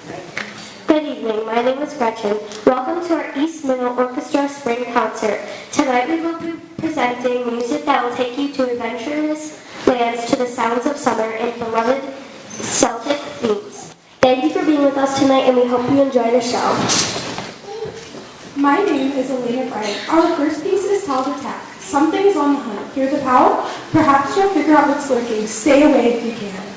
Good evening, my name is Gretchen. Welcome to our East Middle Orchestra Spring Concert. Tonight we will be presenting music that will take you to adventurous lands to the sounds of summer and beloved Celtic themes. Thank you for being with us tonight and we hope you enjoy the show. My name is Elena Bryant. Our first piece is Called Attack. Something is on the hunt. Hear the power? Perhaps you'll figure out what's lurking. Stay away if you can.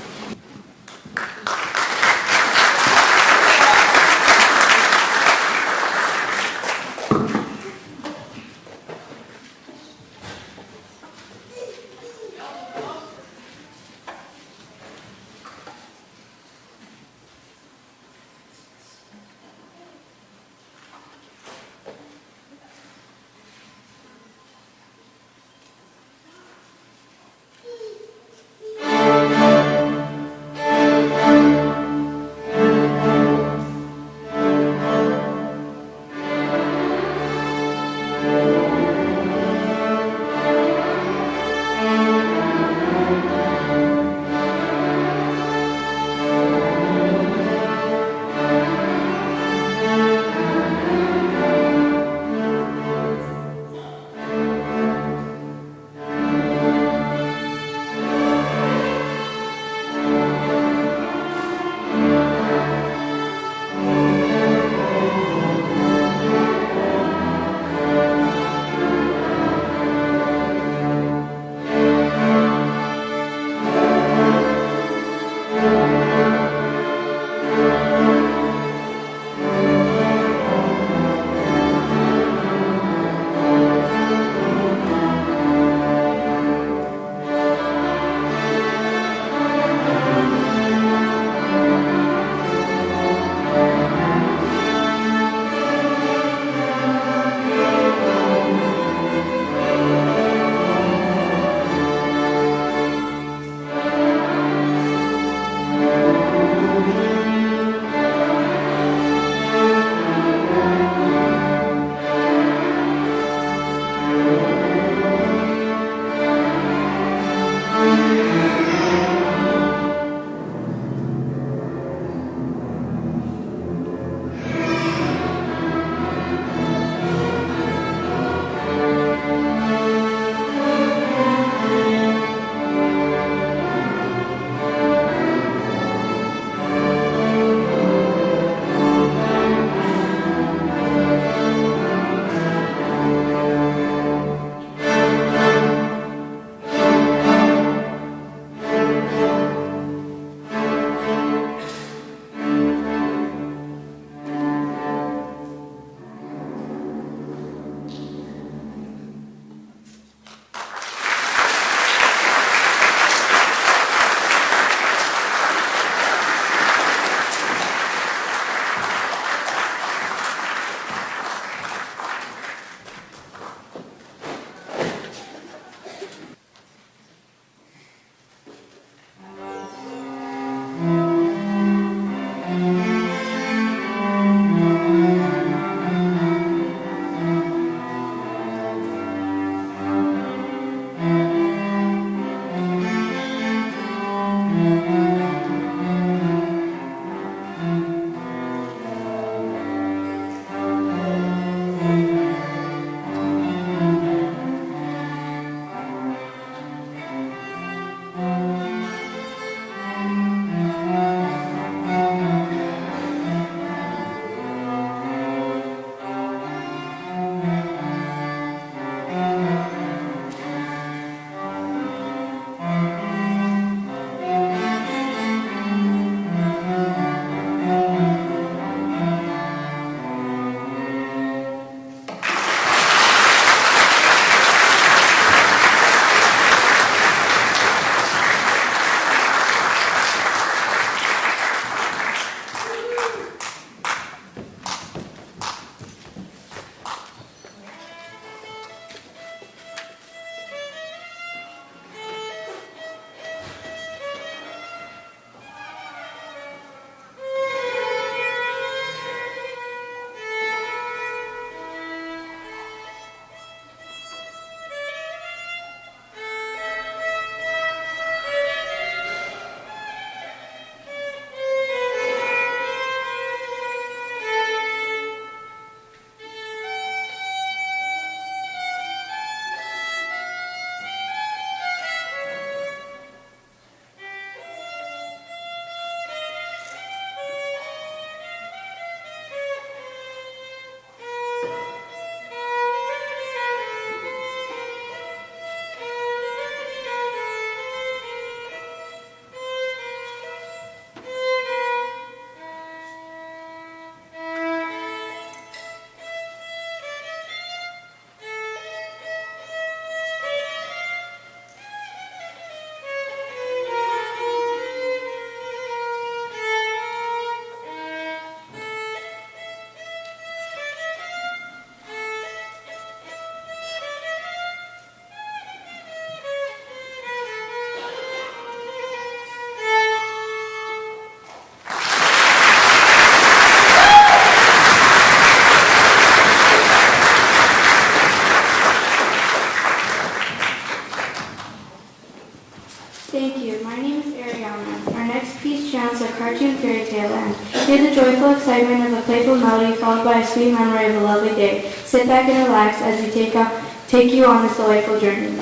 Hear the joyful excitement of a playful melody followed by a sweet memory of a lovely day. Sit back and relax as we take you on this delightful journey.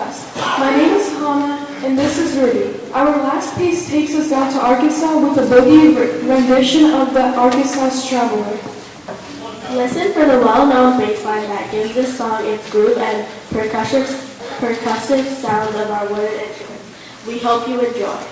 class. My name is Hannah, and this is Rudy. Our last piece takes us down to Arkansas with a Boogie rendition of the Arkansas Traveler. Listen for the well-known bass line that gives this song its groove and percussive sound of our wooded instruments. We hope you enjoy.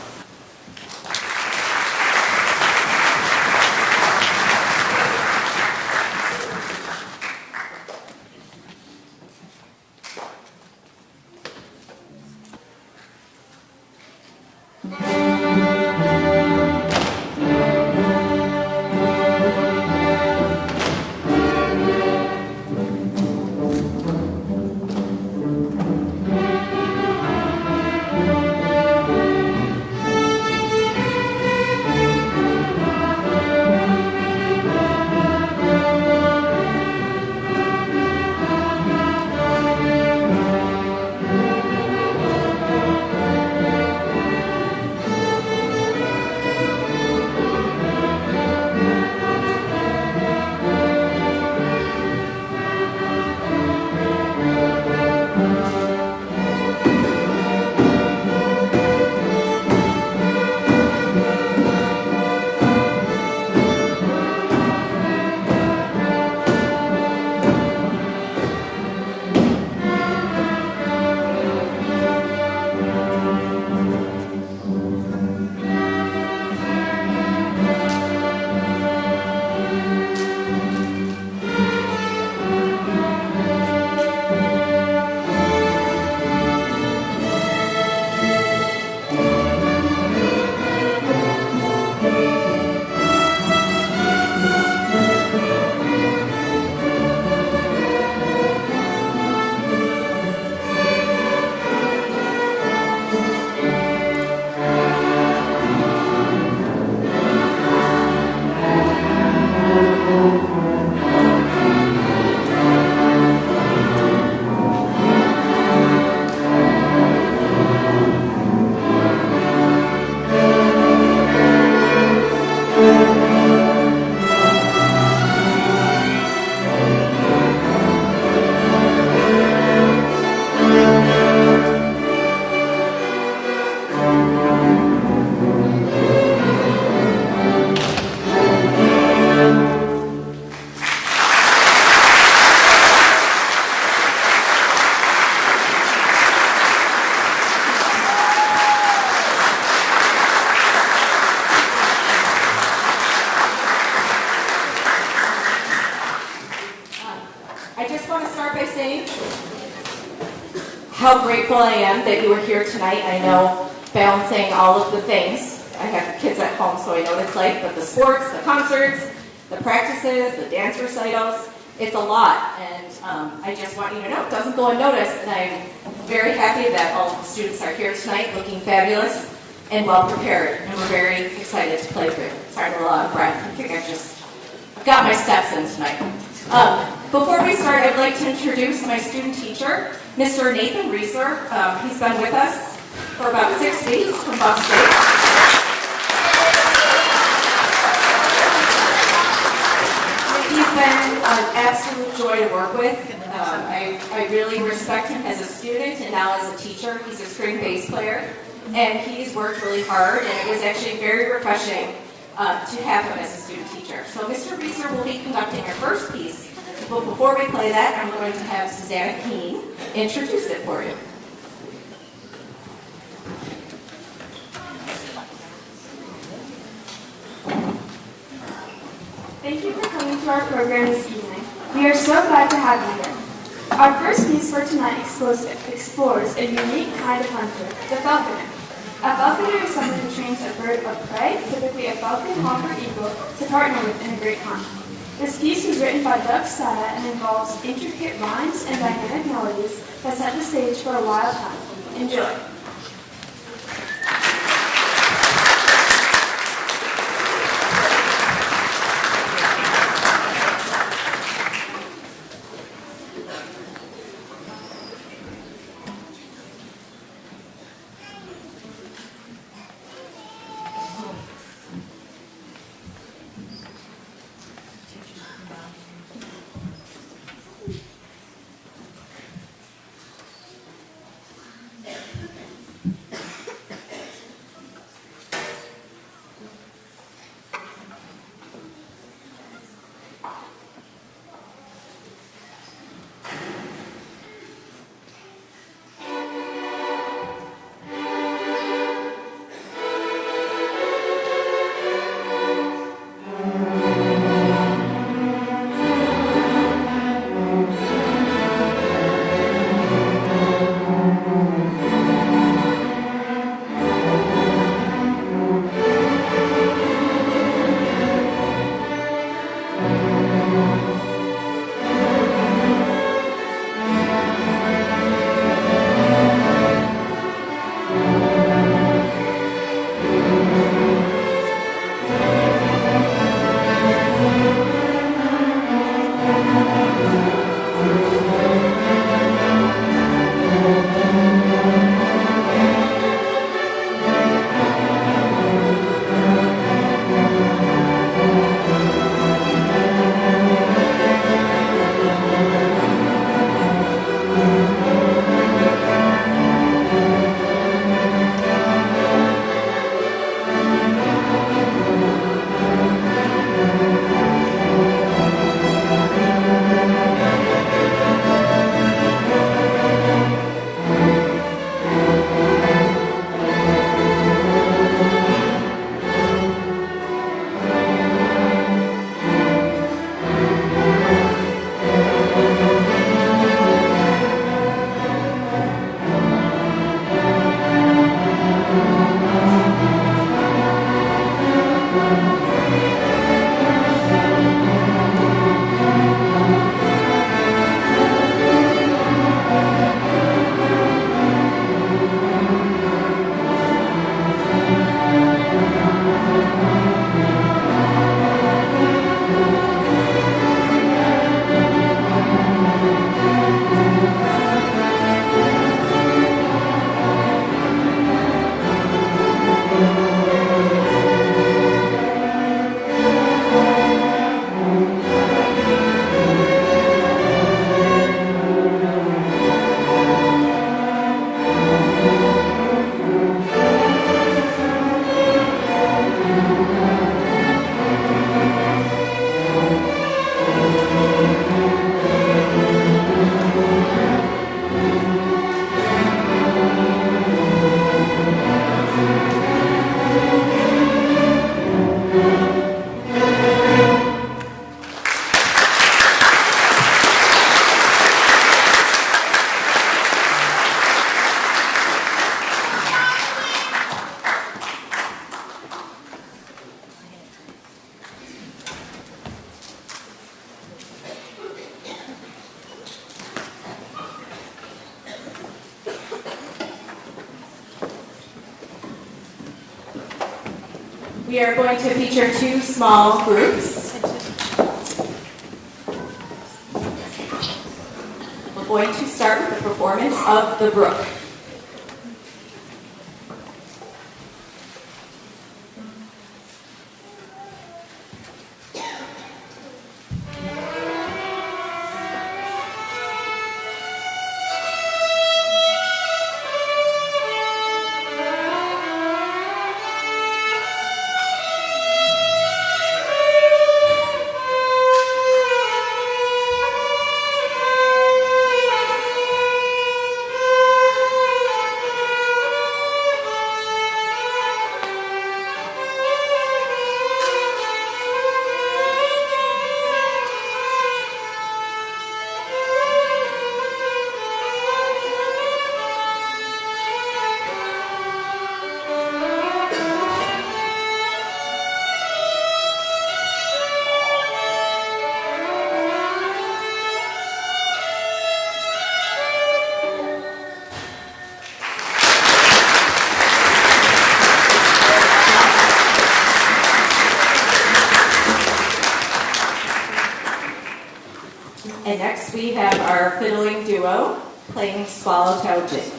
how grateful I am that you were here tonight. I know balancing all of the things. I have kids at home, so I know what it's like, but the sports, the concerts, the practices, the dance recitals, it's a lot. And I just want you to know, it doesn't go unnoticed. And I'm very happy that all of the students are here tonight looking fabulous and well prepared. And we're very excited to play through. Sorry for a lot of breath. I think I've got my steps in tonight. Before we start, I'd like to introduce my student teacher, Mr. Nathan Reeser. He's been with us for about 6 weeks from Buck State. He's been an absolute joy to work with. I really respect him as a student and now as a teacher. He's a string bass player, and he's worked really hard, and it was actually very refreshing to have him as a student teacher. So Mr. Reeser will be conducting our first piece, but before we play that, I'm going to have Susanna Keene introduce it for you. Thank you for coming to our program this evening. We are so glad to have you here. Our first piece for tonight explores a unique kind of hunter, the falconer. A falconer is someone who trains a bird of prey, typically a falcon, hawk, or eagle, to partner with in a great hunt. This piece was written by Doug Stata and involves intricate rhymes and dynamic melodies that set the stage for a wild hunt. Enjoy. We are going to feature two small groups. We're going to start with the performance of the Brook. And next we have our fiddling duo playing Swallowtail Jig.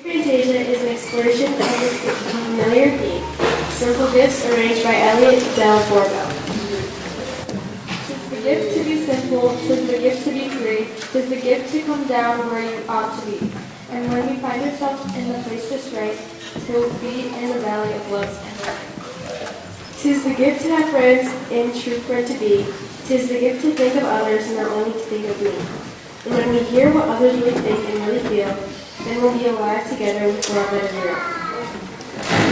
Fantasia is an exploration of the familiar theme. Simple gifts arranged by Elliot Del Borgo. Tis the gift to be simple, tis the gift to be free, tis the gift to come down where you ought to be. And when we find ourselves in the place just right, we'll be in the valley of love and light. Tis the gift to have friends, in true friend to be. Tis the gift to think of others, not only to think of me. And when we hear what others really think and really feel, then we'll be alive together with love and real.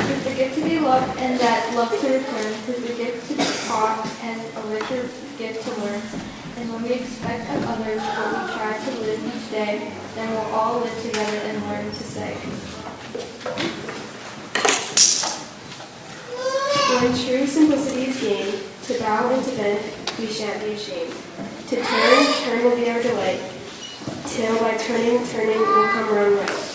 Tis the gift to be loved and that love to return. Tis the gift to be taught and a richer gift to learn. And when we expect of others what we try to live each day, then we'll all live together and learn to say. When true simplicity is gained, to bow and to bend, we shan't be ashamed. To turn will be our delight, till by turning will come run right.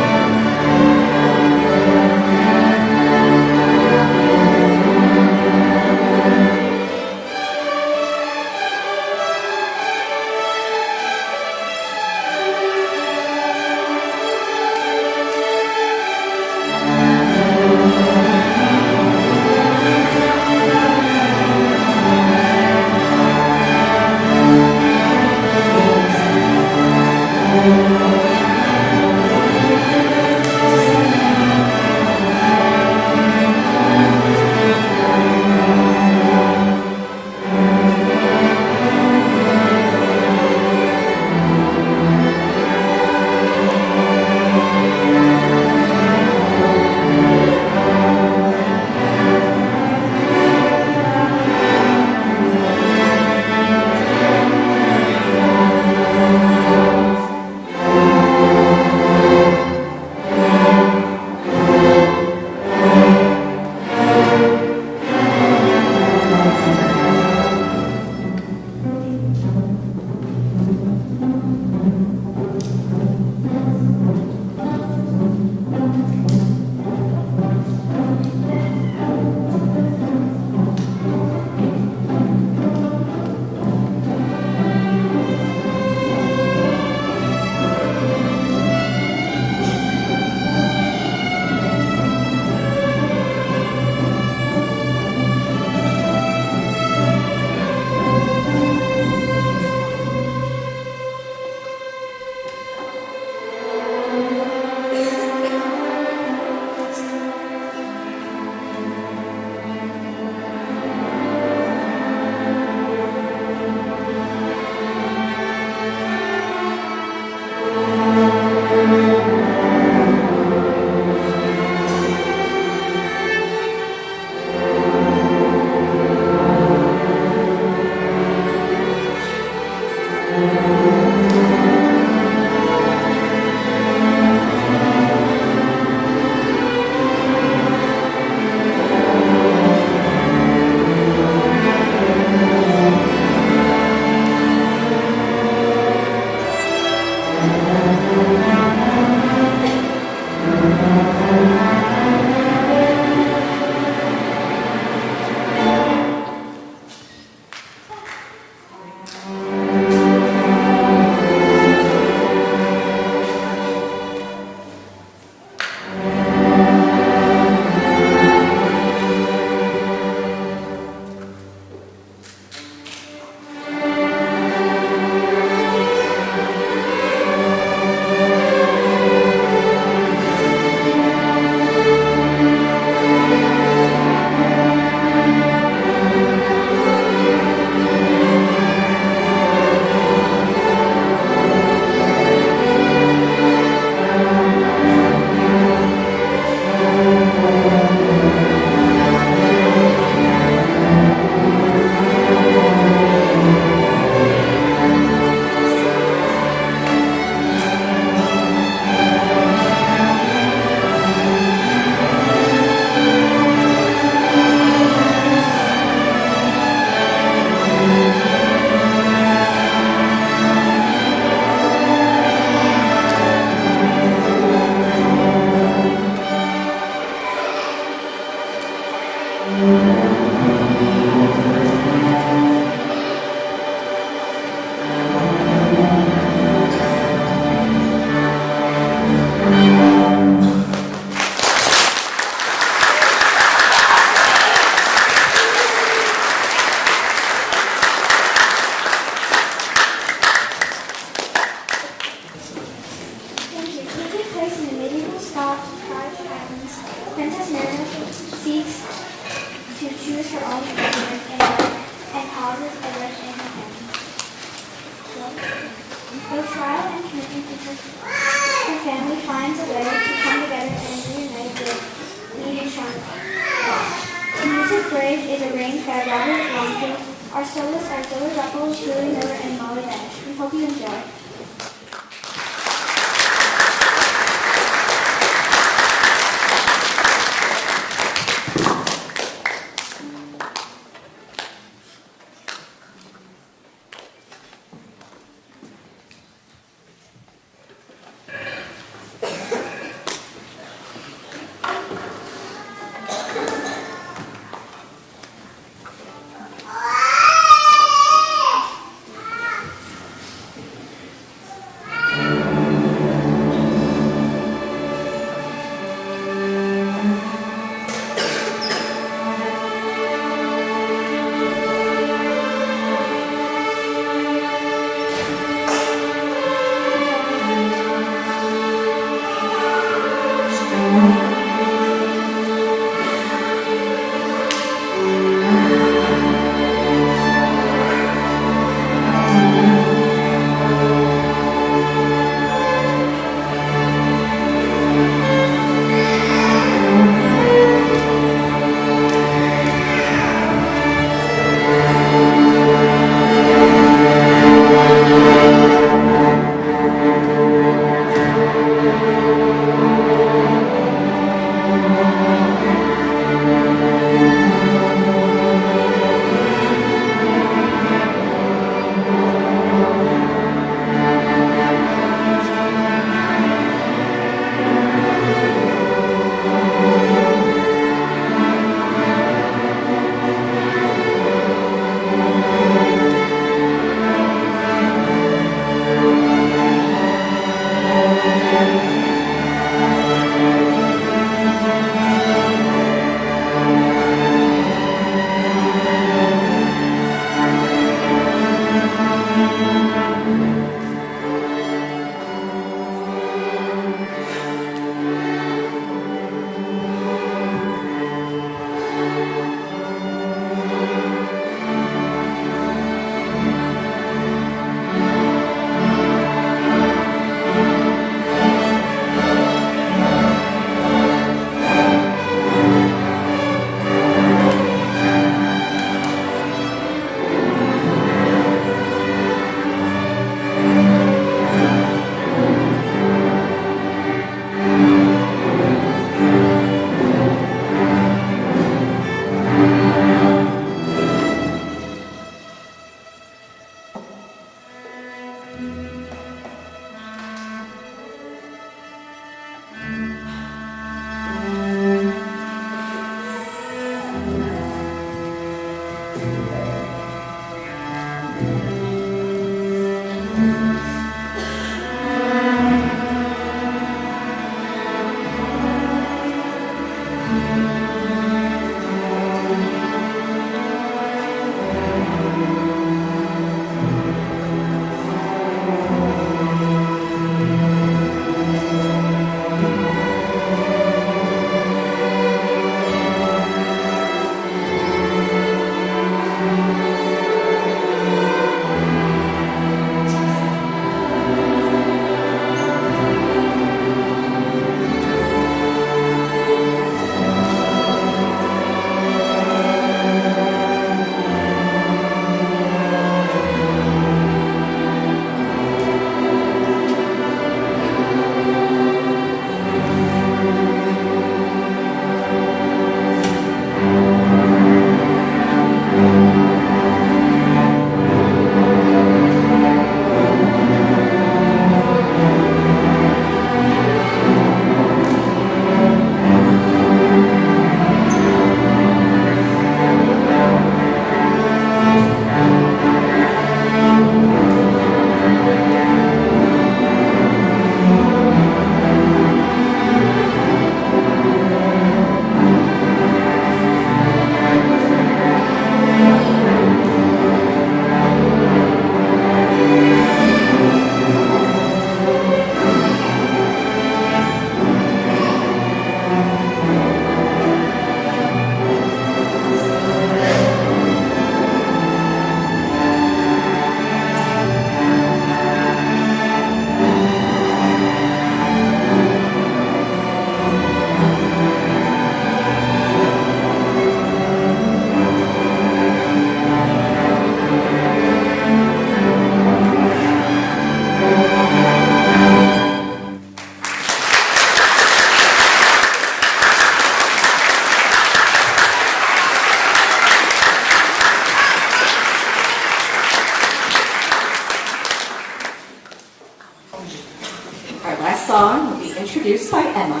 Our last song will be introduced by Emma.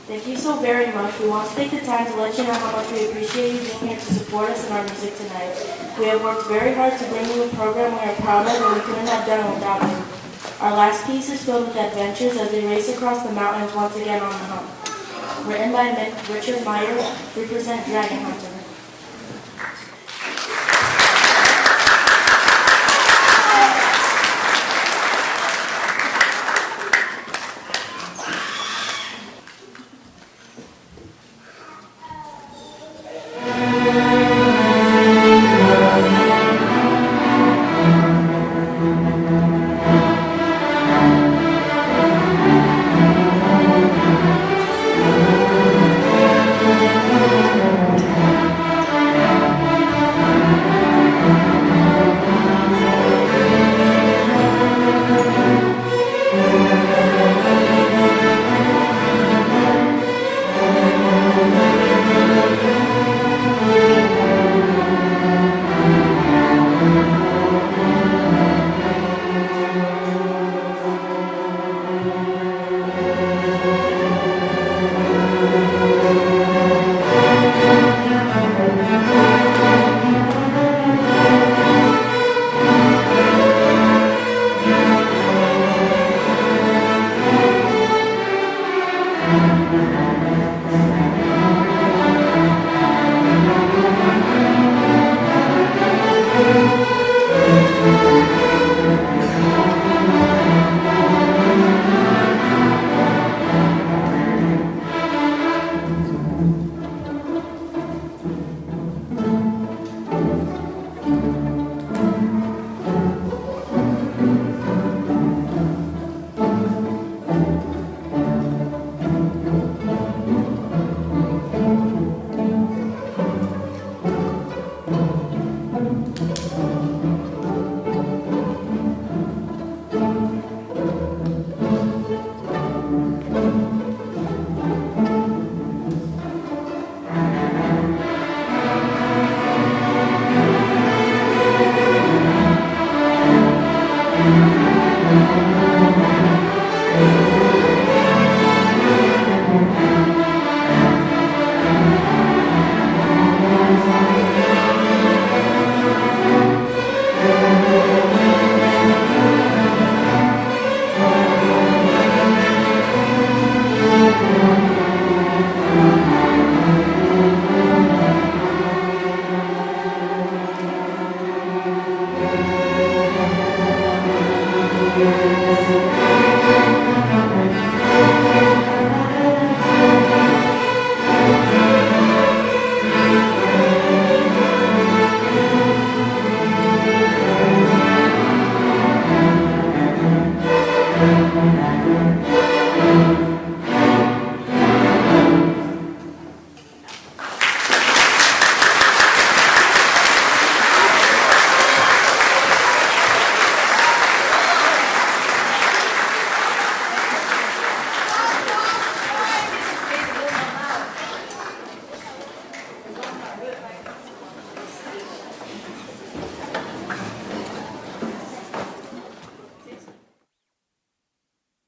Thank you so very much. We want to take the time to let you know how much we appreciate you being here to support us in our music tonight. We have worked very hard to bring you a program we are proud of, and we couldn't have done it without you. Our last piece is filled with adventures as they race across the mountains once again on the hunt. Written by Richard Meyer, we present Dragonhunter.